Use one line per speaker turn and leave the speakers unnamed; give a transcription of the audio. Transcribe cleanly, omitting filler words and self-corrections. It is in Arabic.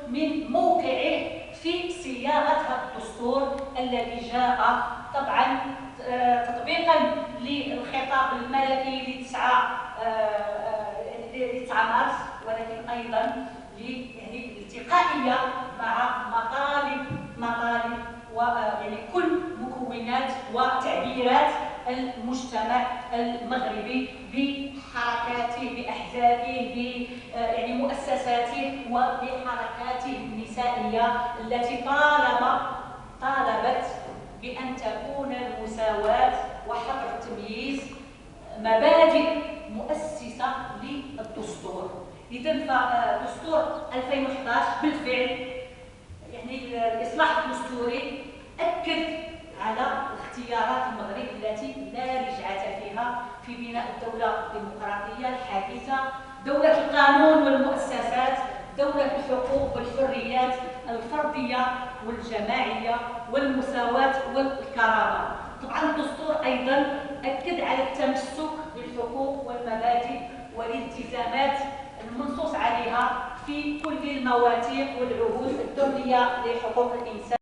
من موقعه في صياغة هذا الدستور الذي جاء طبعا تطبيقا للخطاب الملكي ل 9 مارس، ولكن ايضا يعني التقائيه مع مطالب ويعني كل مكونات وتعبيرات المجتمع المغربي بحركاته باحزابه يعني مؤسساته وبحركاته النسائيه التي طالبت بأن تكون المساواة وحظر التمييز مبادئ مؤسسة للدستور. إذا فدستور 2011 بالفعل يعني الإصلاح الدستوري أكد على اختيارات المغرب التي لا رجعة فيها في بناء الدولة الديمقراطية الحديثة، دولة القانون والمؤسسات، دولة الحقوق والحريات الفردية والجماعية والمساواة والكرامة. طبعا الدستور أيضا أكد على التمسك بالحقوق والمبادئ والالتزامات المنصوص عليها في كل المواثيق والعهود الدولية لحقوق الإنسان.